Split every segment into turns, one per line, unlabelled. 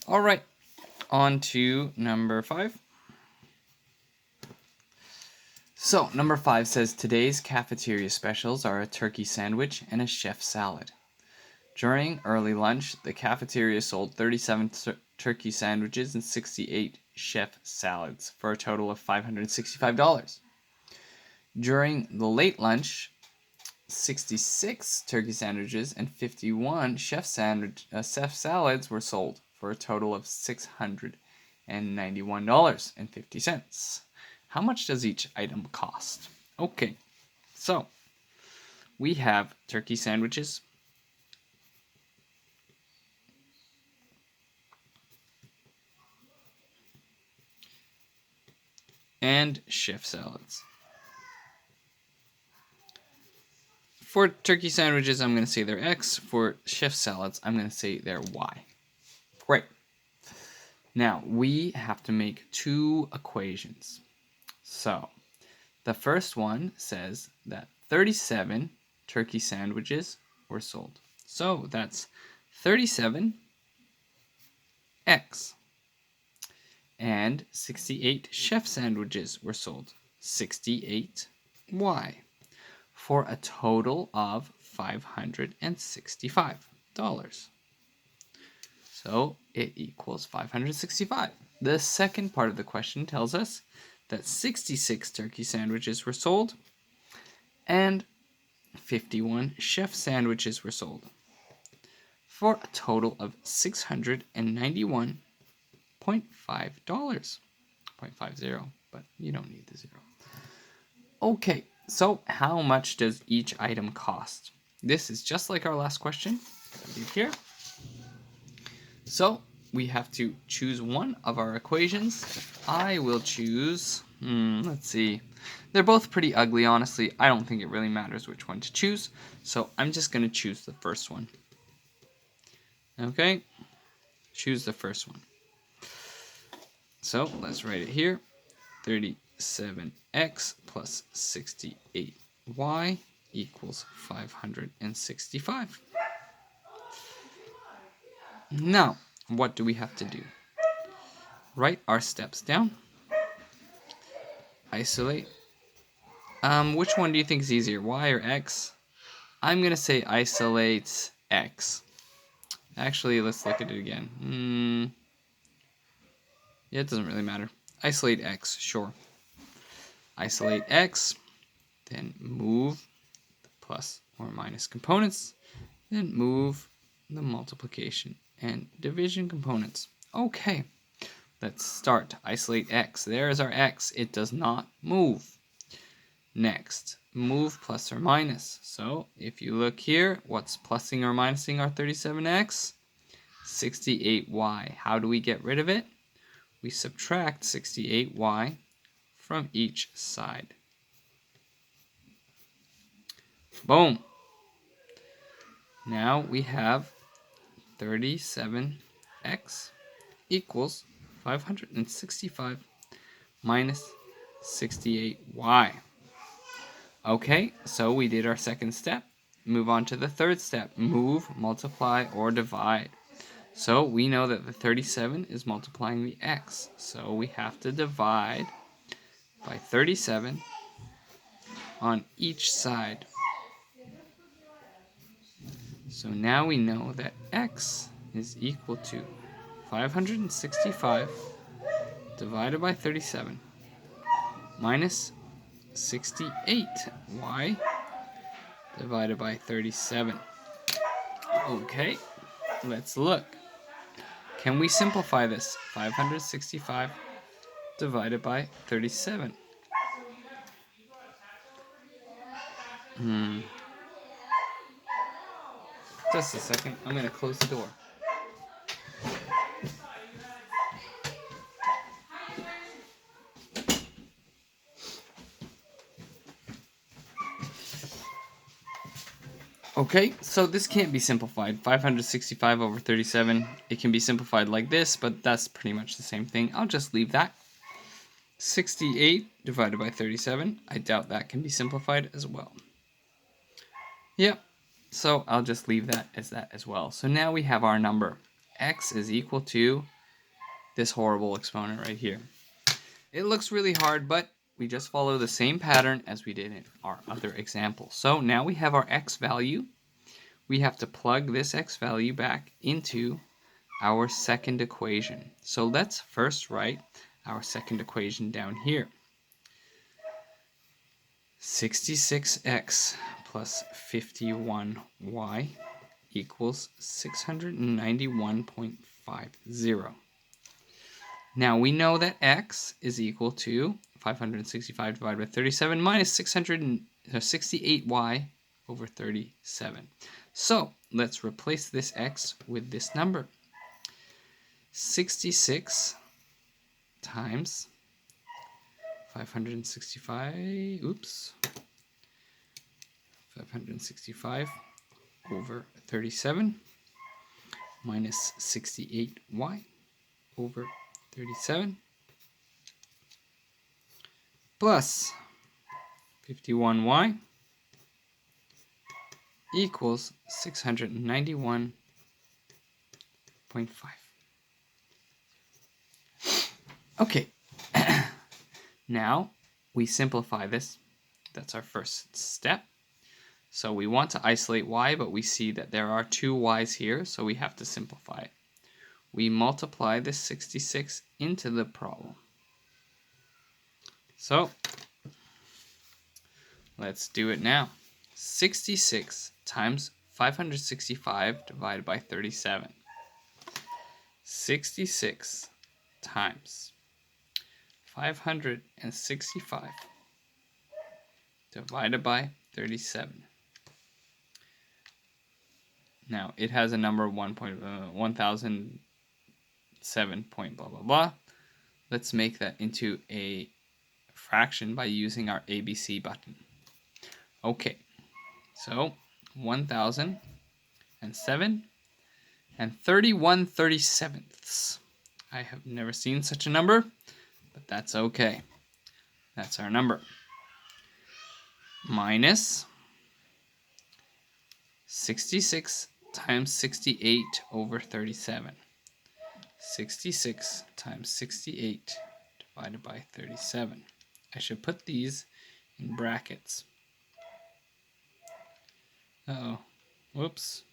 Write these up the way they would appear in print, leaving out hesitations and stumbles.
All right, on to number 5. So, number 5 says today's cafeteria specials are a turkey sandwich and a chef salad. During early lunch, the cafeteria sold 37 turkey sandwiches and 68 chef salads for a total of $565. During the late lunch, 66 turkey sandwiches and 51 chef salads were sold for a total of $691.50. How much does each item cost? Okay, so we have turkey sandwiches, and chef salads. For turkey sandwiches, I'm going to say they're X. For chef salads, I'm going to say they're Y. Great. Now, we have to make 2 equations. So, the first one says that 37 turkey sandwiches were sold. So, that's 37X. And 68 chef sandwiches were sold. 68Y. For a total of $565. So it equals 565. The second part of the question tells us that 66 turkey sandwiches were sold and 51 chef sandwiches were sold for a total of $691.50. 0.50, but you don't need the 0. Okay, so how much does each item cost? This is just like our last question that we did here. So we have to choose one of our equations. I will choose, let's see. They're both pretty ugly, honestly. I don't think it really matters which one to choose. So I'm just going to choose the first one. Okay, choose the first one. So let's write it here. 37x plus 68y equals 565. Now, what do we have to do? Write our steps down. Isolate. Which one do you think is easier, y or x? I'm going to say isolate x. Actually, let's look at it again. Yeah, it doesn't really matter. Isolate x, sure. Isolate x, then move the plus or minus components, then move the multiplication and division components. Okay, let's start to isolate x. There is our x. It does not move. Next, move plus or minus. So if you look here, what's plussing or minusing our 37x? 68y. How do we get rid of it? We subtract 68y from each side. Boom. Now we have 37x equals 565 minus 68y. Okay, so we did our second step. Move on to the third step. Move, multiply, or divide. So we know that the 37 is multiplying the x. So we have to divide by 37 on each side. So now we know that x is equal to 565 divided by 37 minus 68y divided by 37. Okay, let's look. Can we simplify this? 565 divided by 37. Just a second. I'm going to close the door. Okay, so this can't be simplified. 565 over 37. It can be simplified like this, but that's pretty much the same thing. I'll just leave that. 68 divided by 37. I doubt that can be simplified as well. Yep, so I'll just leave that as well. So now we have our number. X is equal to this horrible exponent right here. It looks really hard, but we just follow the same pattern as we did in our other example. So now we have our x value. We have to plug this x value back into our second equation. So let's first write our second equation down here. 66x plus 51y equals 691.50. Now we know that x is equal to 565 divided by 37 minus 668y over 37. So let's replace this x with this number. 66 times 565 over 37 minus 68y over 37 plus 51y equals 691.5. Okay, now we simplify this. That's our first step. So we want to isolate y, but we see that there are two y's here, so we have to simplify it. We multiply this 66 into the problem. So let's do it now. 66 times 565 divided by 37. 66 times 565 divided by 37. Now it has a number 1007 point blah blah blah. Let's make that into a fraction by using our ABC button. Okay, so 1007 and 31/37. I have never seen such a number, but that's okay. That's our number. Minus 66 times 68 over 37. 66 times 68 divided by 37. I should put these in brackets. Uh-oh. Whoops.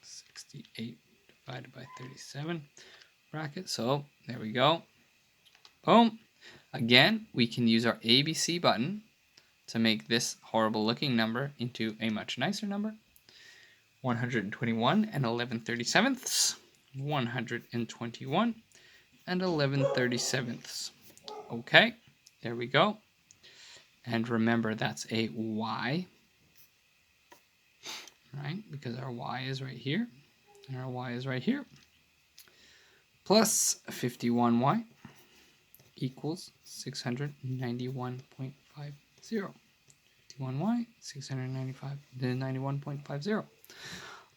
68 divided by 37. Bracket. So there we go. Boom. Again, we can use our ABC button to make this horrible looking number into a much nicer number. 121 and 11/37. 121 and 11/37. Okay, there we go. And remember, that's a y, right? Because our y is right here, and our y is right here. Plus 51y equals 691.50. 51y, 691.50.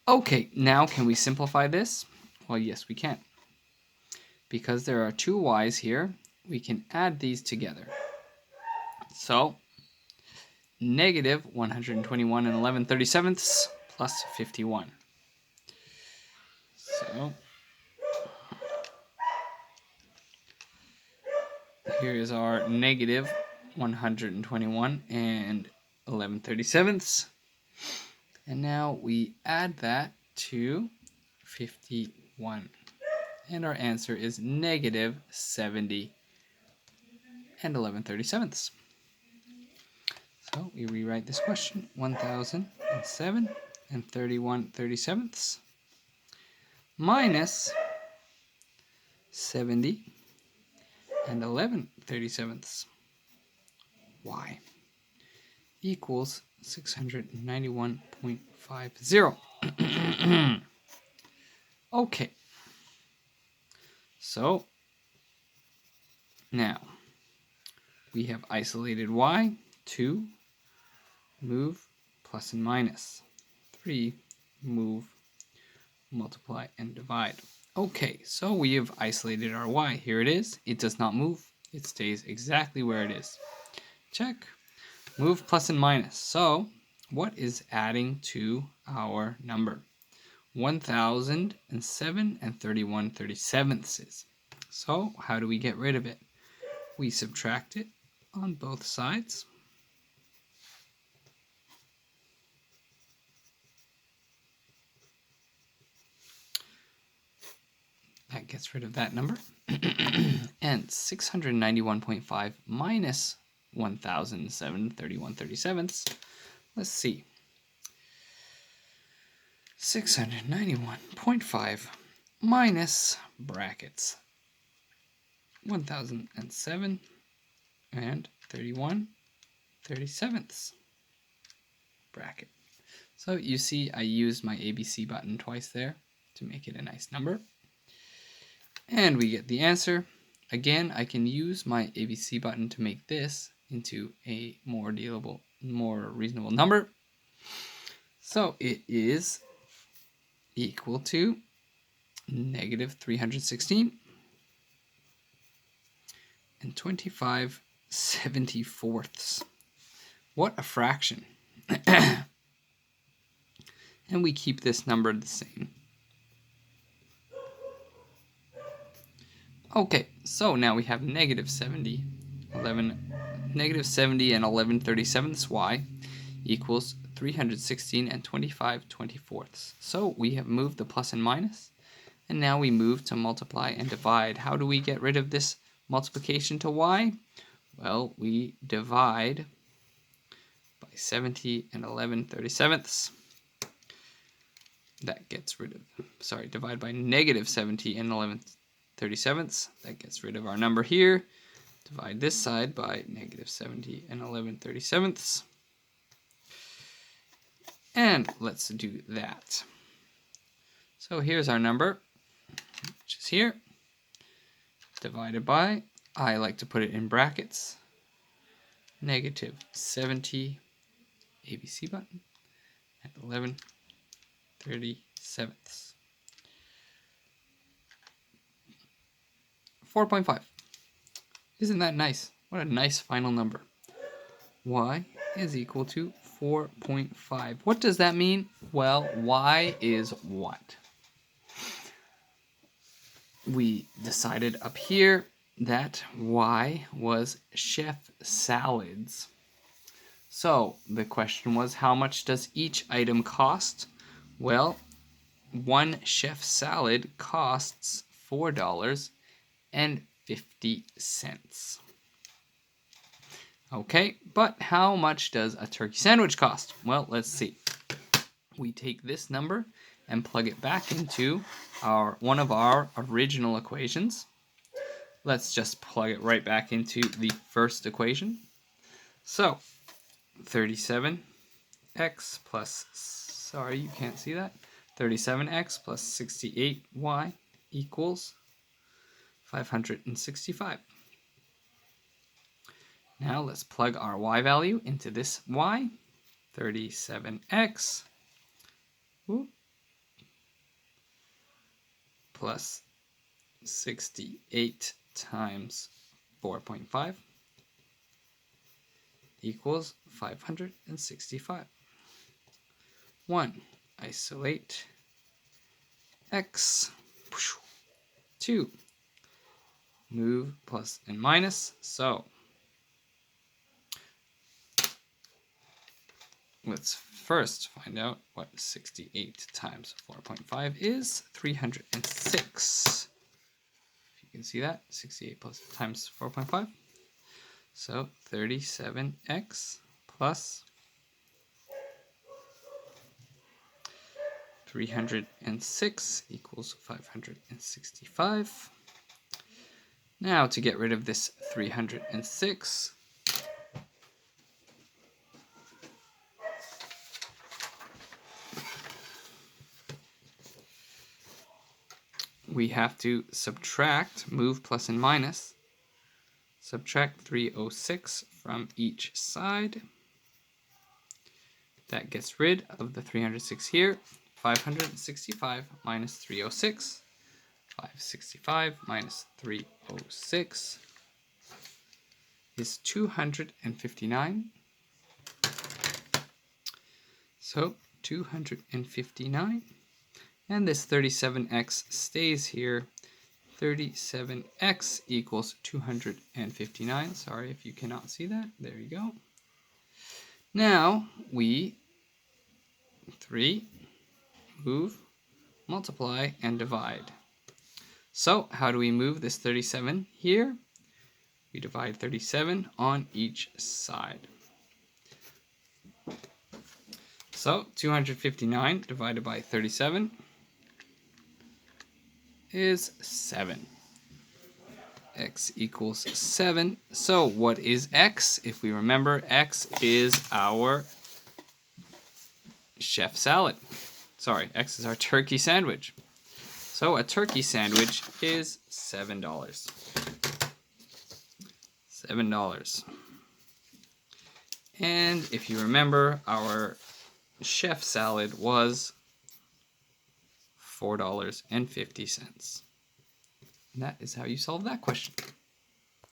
Okay, now can we simplify this? Well, yes, we can. Because there are two y's here, we can add these together. So, negative 121 and 11/37 plus 51. So, here is our negative 121 and 11/37. And now we add that to 51. And our answer is negative 70 and 11/37. So we rewrite this question. 1007 and 31/37 minus 70 and 11/37 y equals 691.50. Okay. So now we have isolated y. 2, move, plus and minus. 3, move, multiply, and divide. Okay, so we have isolated our y. Here it is. It does not move. It stays exactly where it is. Check. Move, plus, and minus. So what is adding to our number? 1007 and 31/37 is. So how do we get rid of it? We subtract it on both sides. That gets rid of that number. And 691.5 minus 1,731/37. Let's see. 691.5 minus brackets 1,007 and 31/37 bracket. So you see I used my ABC button twice there to make it a nice number. And we get the answer. Again, I can use my ABC button to make this into a more dealable, more reasonable number. So it is equal to negative 316 and 25/74. What a fraction. And we keep this number the same. Okay, so now we have negative 70 and 11/37 y equals 316 and 25/24. So we have moved the plus and minus, and now we move to multiply and divide. How do we get rid of this multiplication to y? Well, we divide by 70 and 11/37. That gets rid of, divide by negative 70 and 11/37. That gets rid of our number here. Divide this side by negative 70 and 11/37. And let's do that. So here's our number, which is here, divided by, I like to put it in brackets, negative 70 ABC button and 11/37. 4.5. Isn't that nice? What a nice final number. Y is equal to 4.5. What does that mean? Well, y is what? We decided up here that y was chef salads. So the question was, how much does each item cost? Well, one chef salad costs $4.50. Okay, but how much does a turkey sandwich cost? Well, let's see. We take this number and plug it back into one of our original equations. Let's just plug it right back into the first equation. So 37x plus, sorry, you can't see that, 37x plus 68y equals 565. Now let's plug our y value into this y. 37x plus 68 times 4.5 equals 565. 1. Isolate x. 2. Move plus and minus. So let's first find out what 68 times 4.5 is. 306. If you can see that, 68 plus times 4.5. So 37x plus 306 equals 565. Now to get rid of this 306, we have to subtract, move plus and minus, subtract 306 from each side. That gets rid of the 306 here. 565 minus 306. 565 minus 306 is 259. So 259. And this 37x stays here. 37x equals 259. Sorry if you cannot see that. There you go. Now we move, multiply, and divide. So how do we move this 37 here? We divide 37 on each side. So 259 divided by 37 is 7. X equals 7. So what is X? If we remember, X is our chef salad. Sorry, X is our turkey sandwich. So a turkey sandwich is $7. $7. And if you remember, our chef salad was $4.50. And that is how you solve that question.